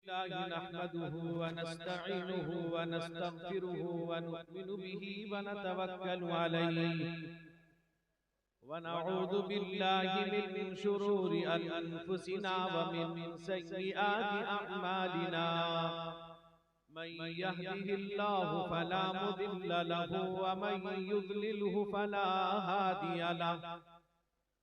नहमदुहु व नस्तईनुहु व नस्तगफिरुहु व नु'मिनु बिही व नतवक्कलु अलैहि व नऊज़ु बिल्लाहि मिन शुरूरि अनफुसिना व मिन सय्यिआति अअमालिना मन यहदिहिल्लाहु फला मुदिल्ल लहु व मन युद्लिलहु फला हादिय लहु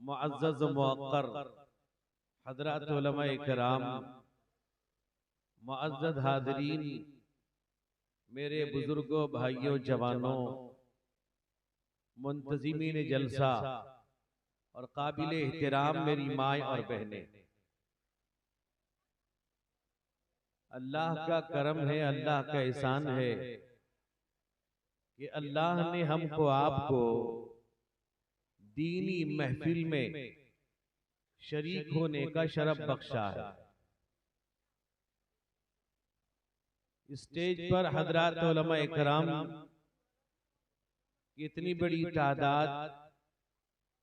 मुअज़्ज़ज़ मुअक्कर हज़रात उलमाए किराम, मुअज़्ज़ज़ हाज़रीन, मेरे बुजुर्गों, भाइयों, जवानों, मुंतज़िमीन जलसा और काबिल एहतराम मेरी माएँ और बहनें, अल्लाह का करम है, अल्लाह का एहसान है कि अल्लाह ने हमको आपको दीनी महफिल में शरीक होने का शरफ बख्शा है। स्टेज पर हज़रात उलमाए किराम की इतनी बड़ी तादाद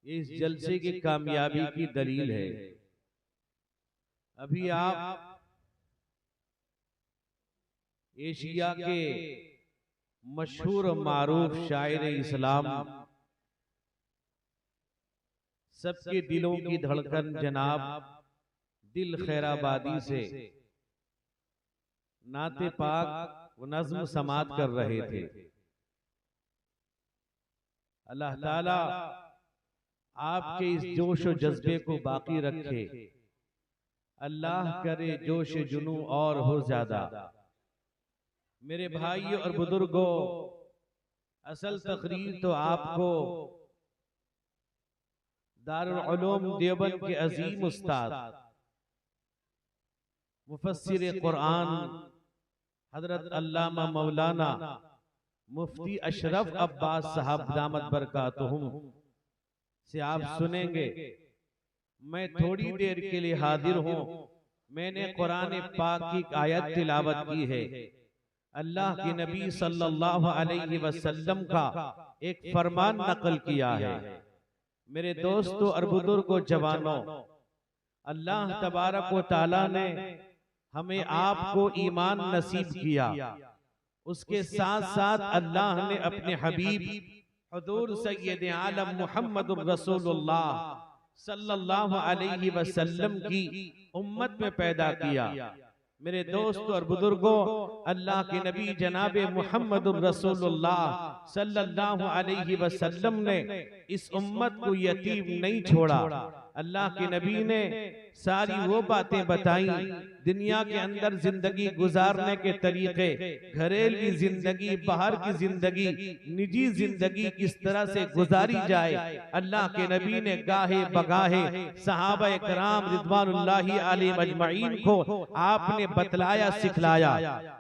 इस जलसे की कामयाबी की दलील है। अभी आप एशिया के मशहूर मारूफ शायर इस्लाम, सबके दिलों की धड़कन जनाब दिल खैराबादी से नाते पाक व नज़्म समात कर रहे थे। अल्लाह ताला आपके इस जोश व जज्बे को बाकी रखे। अल्लाह करे जोश जुनू और हो ज्यादा। मेरे भाइयों और बुजुर्गों, असल तकरीर तो आपको दारुल उलूम देवबंद के अजीम उस्ताद मुफस्सिर कुरान हजरत अल्लामा मौलाना मुफ्ती अशरफ अब्बास साहब दामत बरकातुहुम से आप सुनेंगे। मैं थोड़ी देर के लिए हाजिर हूँ। मैंने कुरान पाक की आयत तिलावत की है। अल्लाह के नबी सल्लल्लाहु अलैहि वसल्लम का एक फरमान नकल किया है। मेरे दोस्तों और बुजुर्गों, जवानों, अल्लाह तबारक व तआला ने हमें आपको ईमान नसीब किया। उसके साथ साथ अल्लाह ने अपने हबीब हुजूर सय्यद आलम मुहम्मदुर रसूलुल्लाह सल्लल्लाहु अलैहि वसल्लम की उम्मत में पैदा किया। मेरे दोस्तों और बुजुर्गों, अल्लाह के नबी जनाबे मुहम्मदुर रसूलुल्लाह सल्लल्लाहु अलैहि वसल्लम ने इस उम्मत को यतीम नहीं छोड़ा। अल्लाह के नबी ने सारी वो बातें बताई दुनिया के अंदर जिंदगी गुजारने के तरीके, घरेलू जिंदगी, बाहर की जिंदगी, निजी जिंदगी किस तरह से गुजारी जाए, अल्लाह के नबी ने गाहे बगाहे सहाबा इकराम रिदवानुल्लाहि अलैहिम अजमईन को आपने बतलाया, सिखलाया।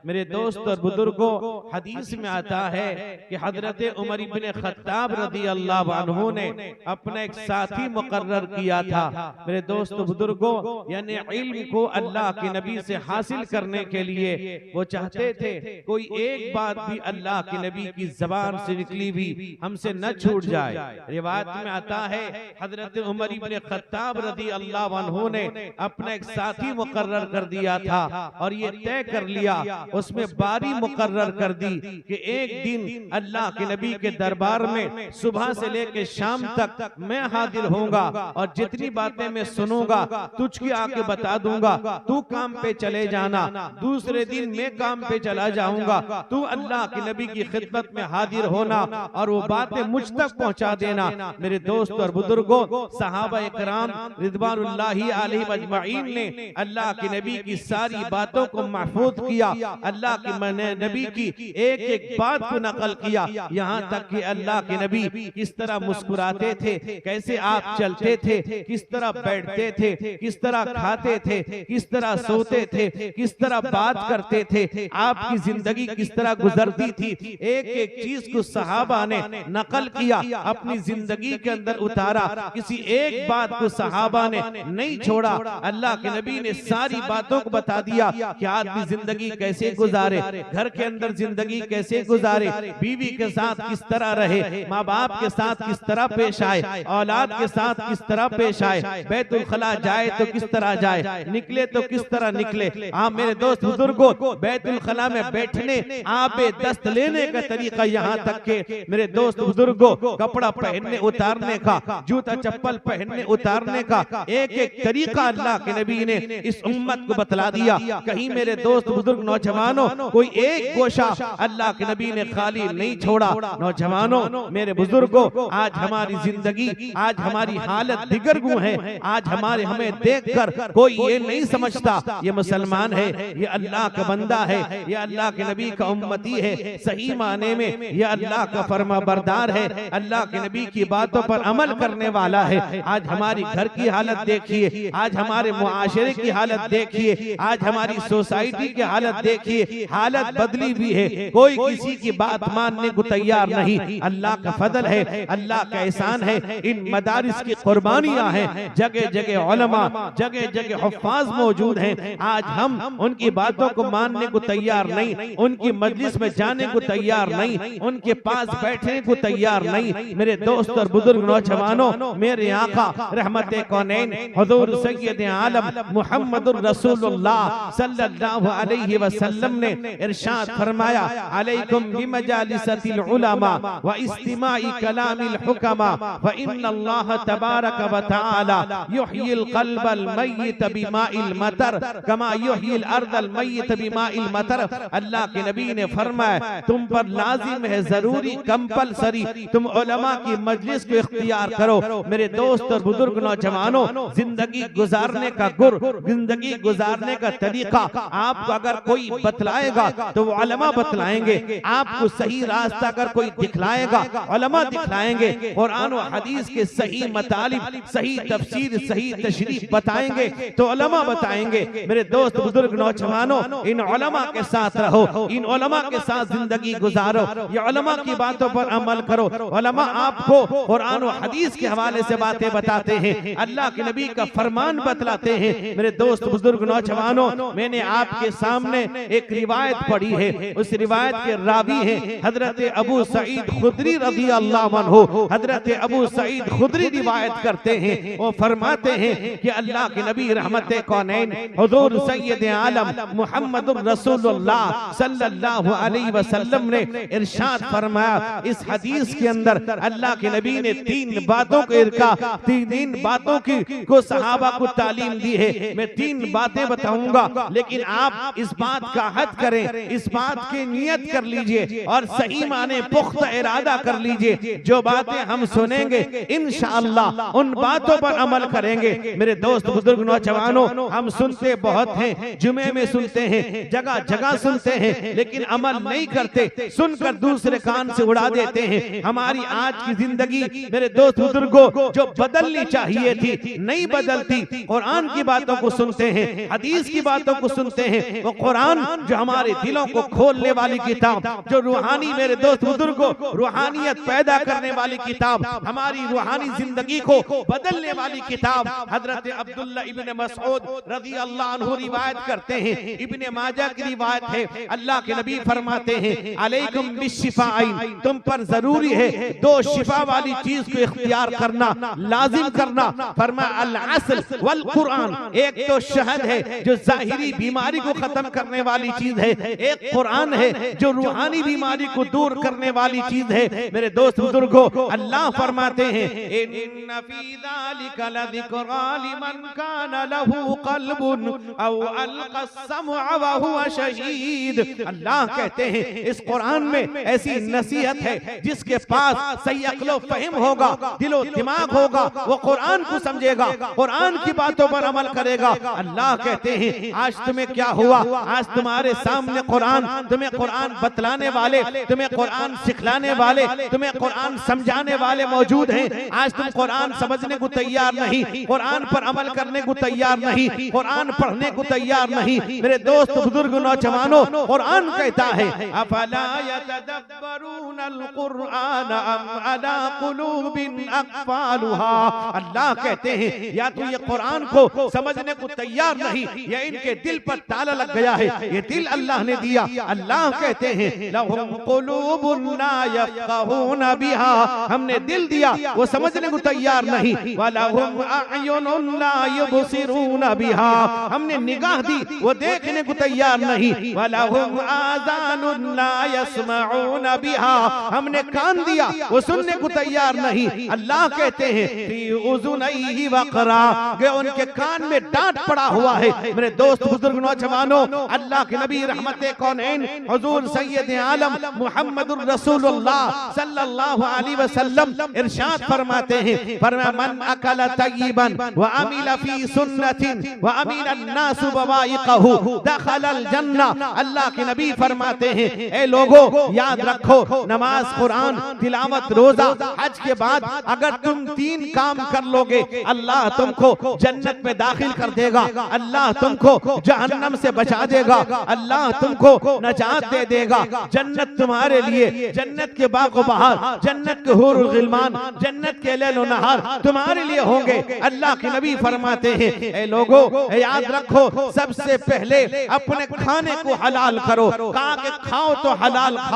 मेरे दोस्त और बुजुर्गों, हदीस में आता है कि हजरत उमर इब्न खत्ताब रज़ी अल्लाह अन्हु ने अपना एक साथी मुकर्रर किया था। मेरे दोस्त बुजुर्गों, यानी इल्म को अल्लाह के नबी से हासिल करने के लिए वो चाहते थे कोई एक बात भी अल्लाह के नबी की जबान से निकली भी हमसे न छूट जाए। रिवायत में आता है हजरत उमर इब्न खत्ताब रज़ी अल्लाह अन्हु ने अपना एक साथी मुकर्रर कर दिया था और ये तय कर लिया, उसमें बारी मुकर्रर कर दी कि एक दिन अल्लाह के नबी के दरबार में सुबह से लेकर शाम तक मैं हाजिर होऊंगा और जितनी बातें मैं सुनूंगा तुझकी आके बता दूंगा, तू काम पे चले जाना, दूसरे दिन मैं काम पे चला जाऊंगा, तू अल्लाह के नबी की खिदमत में हाजिर होना और वो बातें मुझ तक पहुंचा देना। मेरे दोस्त और बुजुर्गों, सहाबा इकराम रिदवानुल्लाहि अलैहिम अजमईन ने अल्लाह के नबी की सारी बातों को महफूज किया, अल्लाह के नबी की एक एक बात को नकल किया, यहाँ तक कि अल्लाह के नबी किस तरह मुस्कुराते थे, कैसे आप चलते थे, किस तरह बैठते थे, किस तरह खाते थे, किस तरह सोते थे, किस तरह बात करते थे, आपकी जिंदगी किस तरह गुजरती थी, एक एक चीज को सहाबा ने नकल किया, अपनी जिंदगी के अंदर उतारा, किसी एक बात को सहाबा ने नहीं छोड़ा। अल्लाह के नबी ने सारी बातों को बता दिया कि आदमी जिंदगी कैसे गुजारे, घर के अंदर जिंदगी कैसे गुजारे, बीवी के साथ किस तरह रहे, माँ बाप के साथ किस तरह पेश आए, औलाद के साथ किस तरह पेश आए, बैतुल खला जाए तो किस तरह जाए, निकले तो किस तरह निकले। आप मेरे दोस्त बुजुर्गों, बैतुल खला में बैठने, आपे दस्त लेने का तरीका, यहाँ तक के मेरे दोस्त बुजुर्गों कपड़ा पहनने उतारने का, जूता चप्पल पहनने उतारने का एक एक तरीका अल्लाह के नबी ने इस उम्मत को बतला दिया। कहीं मेरे दोस्त बुजुर्ग नौजवानों कोई एक गोशा अल्लाह के नबी ने खाली नहीं छोड़ा। नौजवानों, मेरे बुजुर्गों, आज हमारी जिंदगी, आज हमारी हालत दिगरगू है। आज हमें देखकर कोई ये नहीं समझता ये मुसलमान है, ये अल्लाह का बंदा है, ये अल्लाह के नबी का उम्मती है, सही माने में ये अल्लाह का फरमा बरदार है, अल्लाह के नबी की बातों पर अमल करने वाला है। आज हमारी घर की हालत देखिए, आज हमारे मुआशरे की हालत देखिए, आज हमारी सोसाइटी की हालत देखिए, हालत बदली भी है, कोई किसी की बात मानने को तैयार नहीं। अल्लाह का फजल है, अल्लाह का एहसान है, इन मदारिस की कुर्बानियां हैं, जगह जगह उलमा, जगह जगह हुफ्फाज मौजूद हैं। आज हम उनकी बातों को मानने को तैयार नहीं, उनकी मजलिस में जाने को तैयार नहीं, उनके पास बैठने को तैयार नहीं। मेरे दोस्त और बुजुर्ग नौजवानों, मेरे आका रहमते कौनैन हुजूर सय्यद आलम मुहम्मदुर रसूलुल्लाह सल्लल्लाहु अलैहि वसल्लम ने इरशाद फरमाया, अलैकुम बिमजालिसतिल उलमा व इस्तिमाई कलामिल हुकमा व इन्नल्लाह तबारक व तआला युहयिल क़ल्बल मय्यित बिमाइल मतर कमा युहयिल अर्दल मय्यित बिमाइल मतर। अल्लाह के नबी ने फरमाया, तुम पर लाजिम है, जरूरी, कंपलसरी, तुम उलमा की मजलिस को इख्तियार करो। मेरे दोस्त और बुजुर्ग नौजवानों, जिंदगी गुजारने का गुर, जिंदगी गुजारने का तरीका आपको अगर कोई बतलाएगा तो वो उलमा बतलाएंगे, आपको सही रास्ता अगर कोई दिखलाएगा उलमा दिखलाएंगे, कुरान और हदीस के सही मतालिब, सही तफसीर, सही तशरीह बताएंगे तो उलमा बताएंगे। मेरे दोस्त बुजुर्ग नौजवानों, इन उलमा के साथ रहो, इन उलमा के साथ जिंदगी गुजारो, ये उलमा की बातों पर अमल करो। उलमा आपको कुरान और हदीस के हवाले से बातें बताते हैं, अल्लाह के नबी का फरमान बतलाते हैं। मेरे दोस्त बुजुर्ग नौजवानों, मैंने आपके सामने एक रिवायत पढ़ी है, उस रिवायत के रावी हैं हजरत अबू सईद खुदरी रज़ी अल्लाह अन्हु। हजरत अबू सईद खुदरी रिवायत करते हैं, वो फरमाते हैं कि अल्लाह के नबी रहमते कौनैन हुजूर सय्यद आलम मुहम्मदुर रसूलुल्लाह सल्लल्लाहु अलैहि वसल्लम ने इरशाद फरमाया, इस हदीस के अंदर अल्लाह के नबी ने तीन बातों तीन बातों की को सहाबा को तालीम दी है। मैं तीन बातें बताऊंगा, लेकिन आप इस बात का हद करें, इस बात की नियत कर लीजिए और सही माने पुख्ता इरादा कर लीजिए। जो बातें हम सुनेंगे इंशाअल्लाह उन बातों पर अमल करेंगे। मेरे दोस्त बुजुर्ग नौजवानों, हम सुनते सुनते बहुत हैं, जुमे में सुनते हैं, जगह जगह सुनते हैं, लेकिन अमल नहीं करते, सुनकर दूसरे कान से उड़ा देते हैं। हमारी आज की जिंदगी मेरे दोस्त बुजुर्गों जो बदलनी चाहिए थी नहीं बदलती। कुरान की बातों को सुनते हैं, हदीस की बातों को सुनते हैं। वो कुरान जो हमारे दिलों को खोलने वाली किताब, जो रूहानी मेरे दोस्त बुजुर्गों रूहानियत पैदा करने वाली किताब, हमारी रूहानी जिंदगी को बदलने वाली किताब। हजरत अब्दुल्ला इब्ने मसऊद रज़ी अल्लाह अन्हु रिवायत करते हैं, इब्ने माजा की रिवायत है, अल्लाह के नबी फरमाते हैं अलैकुम बिश्शिफाइन, तुम पर जरूरी है दो शिफा वाली चीज को इख्तियार करना, लाजिम करना। फरमाया अल असल वल कुरान, एक तो शहद है जो जाहिरी बीमारी को खत्म करने वाली चीज है, एक कुरान है जो रूहानी बीमारी को दूर करने वाली चीज है। मेरे दोस्त बुजुर्गों, अल्लाह फरमाते हैं इन्न फी ज़ालिका लज़िक्रा लिमन कान लहू क़ल्बुन औ अलक़ा अस्समअ व हुवा शहीद। अल्लाह कहते हैं इस कुरान में ऐसी नसीहत है, जिसके पास सही अक्ल फहिम होगा, दिलो दिमाग होगा, वो कुरान को समझेगा, कुरान की बातों पर अमल करेगा। अल्लाह कहते हैं आज तुम्हें क्या हुआ, आज तुम्हारे सामने कुरान, तुम्हें कुरान बतलाने वाले, तुम्हें कुरान सिखलाने वाले, तुम्हें कुरान समझाने वाले मौजूद हैं। आज तुम कुरान समझने को तैयार नहीं, कुरान पर अमल करने को तैयार नहीं, कुरान पढ़ने को तैयार नहीं। मेरे दोस्त बुजुर्ग नौजवानों, कुरान कहता है अफला यतदब्बरूनल कुरआन अम अला कुलूबिन अक़फ़ालुहा। अल्लाह कहते हैं या तो ये कुरान को समझने को तैयार नहीं, या इनके दिल पर ताला लग गया है। ये दिल अल्लाह ने दिया। अल्लाह कहते हैं लहुम कुलूबुन ला यफ़क़हून बिहा, हमने दिल दिया वो समझने को तैयार नहीं। वलहुम अअयुनुन ला युबसिरून बिहा, हमने निगाह दी वो देखने को तैयार नहीं। वलहुम आज़ानुन ला यस्मऊन बिहा, हमने कान दिया वो सुनने को तैयार नहीं। अल्लाह कहते हैं फी उज़ुनैहि वक़रा, कि उनके कान में डांट पड़ा हुआ है। मेरे दोस्त बुजुर्ग नौजवानों, अल्लाह के नबी रहमते कौनैन हुजूर सैयद आलम मुहम्मदुर रसूलुल्लाह सल्लल्लाहु अलैहि वसल्लम इरशाद फरमाते हैं, फरमाया मन अकल तय्यिबन व अमिल फी सुन्नतिन व अमिल अन्नास बवाइक़हु दखलल जन्ना। अल्लाह के नबी फरमाते हैं ए लोगों, याद रखो नमाज, कुरान, तिलावत, रोजा, हज के बाद अगर तुम 3 काम कर लोगे, अल्लाह तुमको जन्नत में दाखिल कर देगा, अल्लाह तुमको जहन्नम से बचा देगा, अल्लाह तुमको नजात दे देगा। जन्नत तुम्हारे लिए, जन्नत के बाग बहार, जन्नत के हूरुल गिलमान, जन्नत के लैल व नहार तुम्हारे लिए होंगे। अल्लाह के नबी फरमाते हैं ए लोगों, याद रखो सबसे पहले अपने खाने को हलाल करो। कहा कि खाओ तो हलाल खाओ।